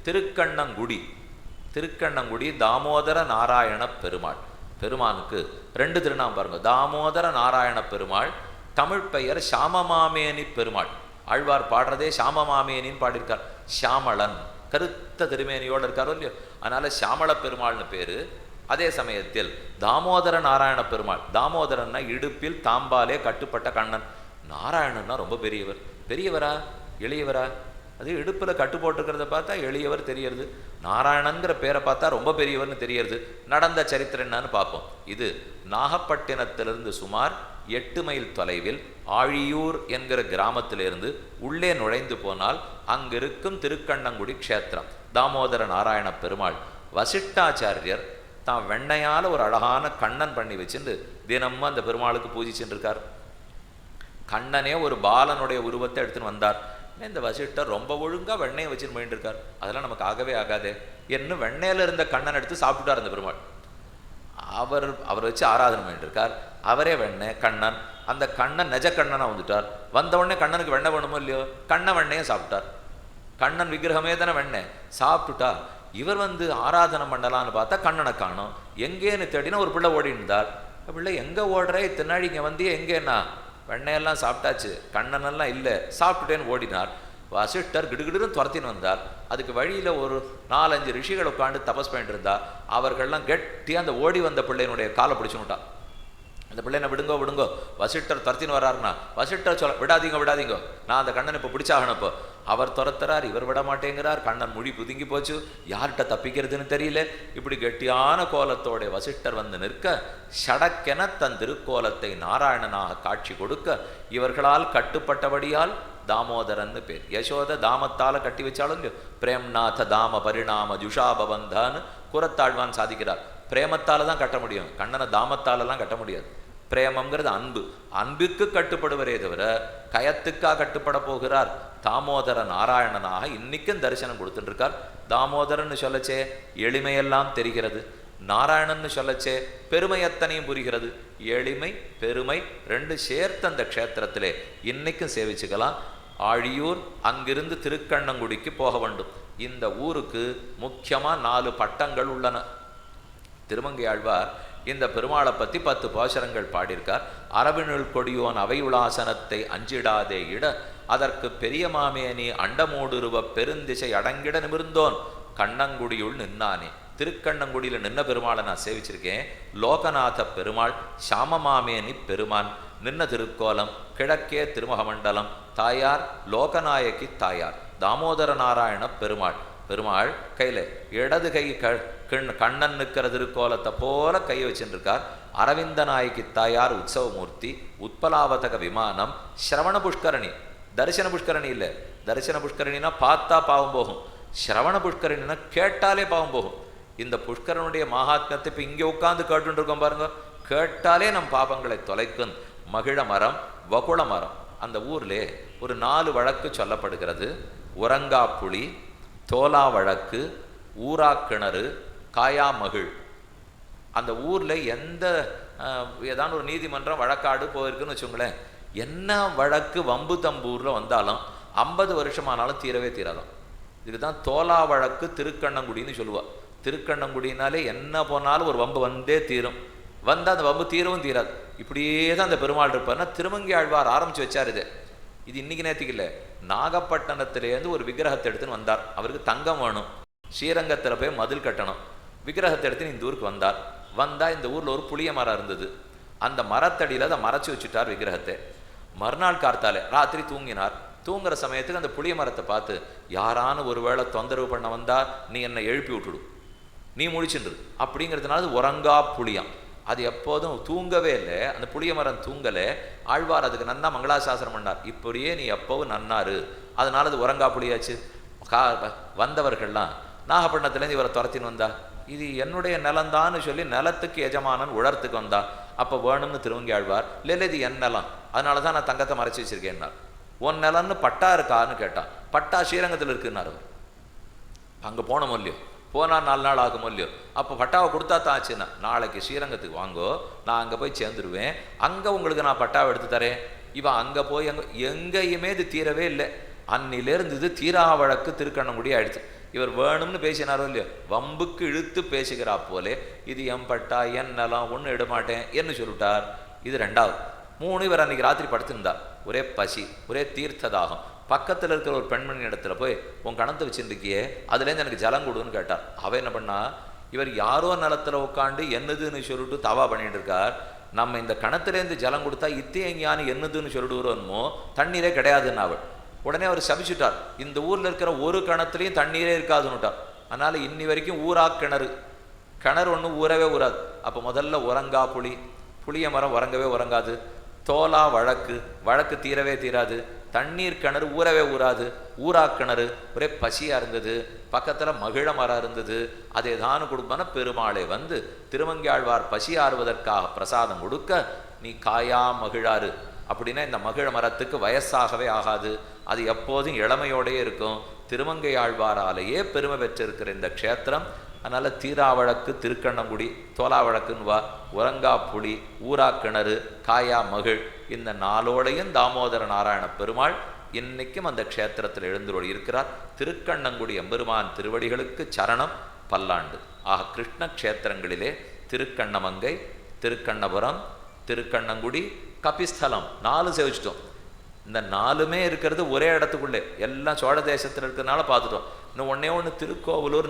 திருக்கண்ணங்குடி. திருக்கண்ணங்குடி தாமோதர நாராயண பெருமாள். பெருமானுக்கு ரெண்டு திருநாமம் பாருங்க. தாமோதர நாராயண பெருமாள், தமிழ் பெயர் சாமமாமேனி பெருமாள். ஆழ்வார் பாடுறதே சாமமாமேனின்னு பாடியிருக்கார். ஷியாமளன், கருத்த திருமேனியோடு இருக்காரோ இல்லையோ, அதனால ஷியாமள பெருமாள்னு பேரு. அதே சமயத்தில் தாமோதர நாராயண பெருமாள். தாமோதரன்னா இடுப்பில் தாம்பாலே கட்டுப்பட்ட கண்ணன். நாராயணன்னா ரொம்ப பெரியவர். பெரியவரா எளியவரா? அது இடுப்பில் கட்டு போட்டுக்கிறத பார்த்தா எளியவர் தெரியறது, நாராயணங்கிற பேரை பார்த்தா ரொம்ப பெரியவர்னு தெரியறது. நடந்த சரித்திரம் என்னன்னு பார்ப்போம். இது நாகப்பட்டினத்திலிருந்து சுமார் 8 மைல் தொலைவில் ஆழியூர் என்கிற கிராமத்திலிருந்து உள்ளே நுழைந்து போனால் அங்கிருக்கும் திருக்கண்ணங்குடி க்ஷேத்திரம். தாமோதர நாராயண பெருமாள் வசிஷ்டாச்சாரியர் தான் வெண்ணையால் ஒரு அழகான கண்ணன் பண்ணி வச்சுட்டு தினமும் அந்த பெருமாளுக்கு பூஜிச்சுட்டு இருக்கார். கண்ணனே ஒரு பாலனுடைய உருவத்தை எடுத்துன்னு வந்தார். இந்த வசிஷ்டர் ரொம்ப ஒழுங்காக வெண்ணையை வச்சுன்னு போயிட்டு இருக்கார். அதெல்லாம் நமக்கு ஆகவே ஆகாதே. என்ன வெண்ணையில் இருந்த கண்ணன் எடுத்து சாப்பிட்டுட்டார் அந்த பெருமாள். அவர் வச்சு ஆராதனை பண்ணிட்டு இருக்கார். அவரே வெண்ணெய் கண்ணன். அந்த கண்ணன் நெஜ கண்ணனாக வந்துட்டார். வந்த உடனே கண்ணனுக்கு வெண்ணெய் வேணுமோ இல்லையோ, கண்ணன் வெண்ணையை சாப்பிட்டார். கண்ணன் விக்கிரகமே தானே வெண்ணெய் சாப்பிட்டுட்டா. இவர் ஆராதனை பண்ணலான்னு பார்த்தா கண்ணனை காணும். எங்கேன்னு தேடினா ஒரு பிள்ளை ஓடி இருந்தார். பிள்ளை எங்கே ஓடுறே, தின்னாடி இங்கே வந்தியே, எங்கேன்னா வெண்ணையெல்லாம் சாப்பிட்டாச்சு, கண்ணனெல்லாம் இல்லை, சாப்பிட்டுட்டேன்னு ஓடினார். வசிஷ்டர் கிடுகிடுன்னு துரத்தின்னு வந்தார். அதுக்கு வழியில் ஒரு 4-5 ரிஷிகள் உட்காந்து தபஸ் பண்ணிட்டு இருந்தா. அவர்கள்லாம் கெட்டியாக அந்த ஓடி வந்த பிள்ளையினுடைய காலை பிடிச்சுனுட்டா. அந்த பிள்ளைனை விடுங்கோ விடுங்கோ, வசிஷ்டர் துரத்தின்னு வர்றாருன்னா வசிஷ்டர் சொல்ல விடாதீங்க விடாதீங்கோ, நான் அந்த கண்ணனை இப்போ பிடிச்சாகணும். இப்போ அவர் துரத்துறார், இவர் விட மாட்டேங்கிறார். கண்ணன் மொழி புதுங்கி போச்சு, யார்கிட்ட தப்பிக்கிறதுன்னு தெரியல. இப்படி கெட்டியான கோலத்தோட வசிஷ்டர் நிற்க, ஷடக்கென தன் திருக்கோலத்தை நாராயணனாக காட்சி கொடுக்க, இவர்களால் கட்டுப்பட்டபடியால் தாமோதரன்னு பேர். யசோத தாமத்தால கட்டி வச்சாலும் இல்லையோ, பிரேம்நாத தாம பரிணாம ஜுஷாபவந்தான்னு குரத்தாழ்வான் சாதிக்கிறார். பிரேமத்தால தான் கட்ட முடியும், கண்ணனை தாமத்தாலெல்லாம் கட்ட முடியாது. பிரேமங்கிறது அன்பு, அன்புக்கு கட்டுப்படுவரே தவிர கயத்துக்காக கட்டுப்பட போகிறார். தாமோதர நாராயணனாக இன்னைக்கும் தரிசனம் கொடுத்துட்டு இருக்கார். தாமோதரன்னு சொல்லச்சே எளிமையெல்லாம் தெரிகிறது, நாராயணன்னு சொல்லச்சே பெருமையத்தனையும் புரிகிறது. எளிமை பெருமை ரெண்டு சேர்த்து அந்த க்ஷேத்திரத்திலே இன்னைக்கும் சேவிச்சுக்கலாம். ஆழியூர் அங்கிருந்து திருக்கண்ணங்குடிக்கு போக வேண்டும். இந்த ஊருக்கு முக்கியமாக 4 பட்டங்கள் உள்ளன. திருமங்கை ஆழ்வார் இந்த பெருமாளை பற்றி 10 பாசுரங்கள் பாடியிருக்கார். அரவினுள் கொடியோன் அவையுளாசனத்தை அஞ்சிடாதே இட, அதற்கு பெரிய மாமேனி அண்டமோடுருவ பெருந்திசை அடங்கிட நிமிர்ந்தோன் கண்ணங்குடியுள் நின்னானே. திருக்கண்ணங்குடியில் நின்ன பெருமாளை நான் சேவிச்சிருக்கேன். லோகநாத பெருமாள், சாமமாமேனி பெருமான் நின்ன திருக்கோலம், கிழக்கே திருமுகமண்டலம், தாயார் லோகநாயகி தாயார் தாமோதர நாராயண பெருமாள். பெருமாள் கையில் இடது கை கண்ணன் நிற்கிற திருக்கோலத்தை போல கை வச்சுருக்கார். அரவிந்த நாயகி தாயார் உற்சவமூர்த்தி, உத்பலாவதக விமானம், ஸ்ரவண புஷ்கரணி. தரிசன புஷ்கரணி இல்லை, தரிசன புஷ்கரணினா பார்த்தா பாவம் போகும், ஸ்ரவண புஷ்கரணினா கேட்டாலே பாவம் போகும். இந்த புஷ்கரனுடைய மகாத்மத்தை இப்போ இங்கே உட்காந்து கேட்டுருக்கோம் பாருங்க, கேட்டாலே நம் பாபங்களை தொலைக்கும். மகிழ மரம், வகுள மரம். அந்த ஊர்லே ஒரு 4 வழக்கு சொல்லப்படுகிறது. உறங்கா புலி, தோலா வழக்கு, ஊரா கிணறு, காயா மகிழ். அந்த ஊரில் எந்த ஏதாவது ஒரு நீதிமன்றம் வழக்காடு போயிருக்குன்னு வச்சுங்களேன், என்ன வழக்கு வம்பு தம்பூரில் வந்தாலும் 50 வருஷமானாலும் தீரவே தீராதான். இதுக்கு தான் தோலா வழக்கு திருக்கண்ணங்குடின்னு சொல்லுவாள். திருக்கண்ணங்குடினாலே என்ன போனாலும் ஒரு வம்பு வந்தே தீரும். வந்தால் அந்த வம்பு தீரவும் தீராது. இப்படியே தான் அந்த பெருமாள் இருப்பார்னா திருமங்கை ஆழ்வார் ஆரம்பித்து வச்சார். இது இன்னைக்கு நேற்றுக்கு இல்லை, நாகப்பட்டினத்திலேருந்து ஒரு விக்கிரகத்தை எடுத்துன்னு வந்தார். அவருக்கு தங்கம் வேணும், ஸ்ரீரங்கத்தில் போய் மதில் கட்டணும். விக்கிரகத்தை எடுத்துன்னு இந்த ஊருக்கு வந்தால் இந்த ஊரில் ஒரு புளிய மரம் இருந்தது. அந்த மரத்தடியில் அதை மறைச்சி வச்சுட்டார் விக்கிரகத்தை. மறுநாள் கார்த்தாலே ராத்திரி தூங்கினார். தூங்குற சமயத்துக்கு அந்த புளிய மரத்தை பார்த்து, யாரானு ஒரு வேளை தொந்தரவு பண்ண வந்தா நீ என்னை எழுப்பி விட்டுடு, நீ முழிச்சுன்று அப்படிங்கிறதுனால உறங்கா புளியாம். அது எப்போதும் தூங்கவே இல்லை, அந்த புளிய மரம் தூங்கலை. ஆழ்வார் அதுக்கு நன்னா மங்களாசாசனம் பண்ணார். இப்படியே நீ எப்பவும் நன்னாரு, அதனால அது உறங்கா புளியாச்சு. வந்தவர்கள்லாம் நாகப்பட்டினத்துலேருந்து இவரை துரத்தின்னு வந்தா, இது என்னுடைய நிலந்தான்னு சொல்லி நிலத்துக்கு எஜமானன் உழறத்துக்கு வந்தா. அப்போ வேணும்னு திருவங்கி ஆழ்வார், இல்லை இது என் நிலம், அதனால தான் நான் தங்கத்தை மறைச்சி வச்சிருக்கேன்னார். உன் நிலம்னு பட்டா இருக்கான்னு கேட்டான். பட்டா ஸ்ரீரங்கத்தில் இருக்குன்னார் அவர். அங்கே போனோம் இல்லையோ, போனால் 4 நாள் ஆகும் இல்லையோ. அப்போ பட்டாவை கொடுத்தா தான் ஆச்சுன்னா, நாளைக்கு ஸ்ரீரங்கத்துக்கு வாங்கோ, நான் அங்கே போய் சேர்ந்துருவேன், அங்கே உங்களுக்கு நான் பட்டாவை எடுத்து தரேன். இவன் அங்கே போய் எங்கேயுமே இது தீரவே இல்லை. அன்னிலேருந்து இது தீரா வழக்கு திருக்கண்ணங்குடி ஆயிடுச்சு. இவர் வேணும்னு பேசினாரோ இல்லையோ, வம்புக்கு இழுத்து பேசுகிறா போலே, இது என் பட்டா என் நிலம் ஒன்றும் இடமாட்டேன் என்ன சொல்லிட்டார். இது ரெண்டாவது. மூணு, இவர் அன்னைக்கு ராத்திரி படுத்திருந்தார், ஒரே பசி, ஒரே தீர்த்ததாகம். பக்கத்தில் இருக்கிற ஒரு பெண்மணி இடத்துல போய் உன் கணத்தை வச்சுருக்கியே அதுலேருந்து எனக்கு ஜலம் கொடுன்னு கேட்டார். அவ என்ன பண்ணா, இவர் யாரோ நிலத்துல உட்காந்து என்னதுன்னு சொல்லிட்டு தவா பண்ணிட்டு இருக்கார். நம்ம இந்த கணத்துலேருந்து ஜலம் கொடுத்தா இத்தையங்கியான்னு என்னதுன்னு சொல்லிட்டு வருவோமோ, தண்ணீரே கிடையாதுன்னு அவள். உடனே அவர் சபிச்சுட்டார், இந்த ஊரில் இருக்கிற ஒரு கணத்துலையும் தண்ணீரே இருக்காதுன்னுட்டார். அதனால் இன்னி வரைக்கும் ஊரா கிணறு, கிணறு ஒன்றும் ஊறவே ஊறாது. அப்போ முதல்ல உறங்கா புளி, புளிய மரம் உறங்கவே உறங்காது. தோலா வழக்கு, வழக்கு தீரவே தீராது. தண்ணீர் கிணறு ஊறவே ஊறாது. ஊரா கிணறு ஒரே பசியாக இருந்தது. பக்கத்தில் மகிழ மரம் இருந்தது. அதை தானு கொடுப்பான பெருமாளை வந்து திருமங்கையாழ்வார் பசி ஆறுவதற்காக பிரசாதம் கொடுக்க, நீ காயா மகிழாறு அப்படின்னா இந்த மகிழ மரத்துக்கு வயசாகவே ஆகாது, அது எப்போதும் இளமையோடே இருக்கும். திருமங்கையாழ்வாராலேயே பெருமை பெற்றிருக்கிற இந்த க்ஷேத்திரம். அதனால் தீராவழக்கு திருக்கண்ணங்குடி, தோலாவழக்குன்னு வா, உறங்கா புலி, ஊரா கிணறு, காயா மகிழ், இந்த நாளோடையும் தாமோதர நாராயண பெருமாள் இன்னைக்கும் அந்த க்ஷேத்திரத்தில் எழுந்துருள் இருக்கிறார். திருக்கண்ணங்குடி எம்பெருமான் திருவடிகளுக்கு சரணம் பல்லாண்டு. ஆக கிருஷ்ண க்ஷேத்திரங்களிலே திருக்கண்ணமங்கை, திருக்கண்ணபுரம், திருக்கண்ணங்குடி, கபிஸ்தலம் 4 சேவிச்சிட்டோம். இந்த 4மே இருக்கிறது ஒரே இடத்துக்குள்ளே, எல்லாம் சோழ தேசத்தில் இருக்கிறதுனால பார்த்துட்டோம். இன்னும் ஒன்னே ஒன்று திருக்கோவலூர்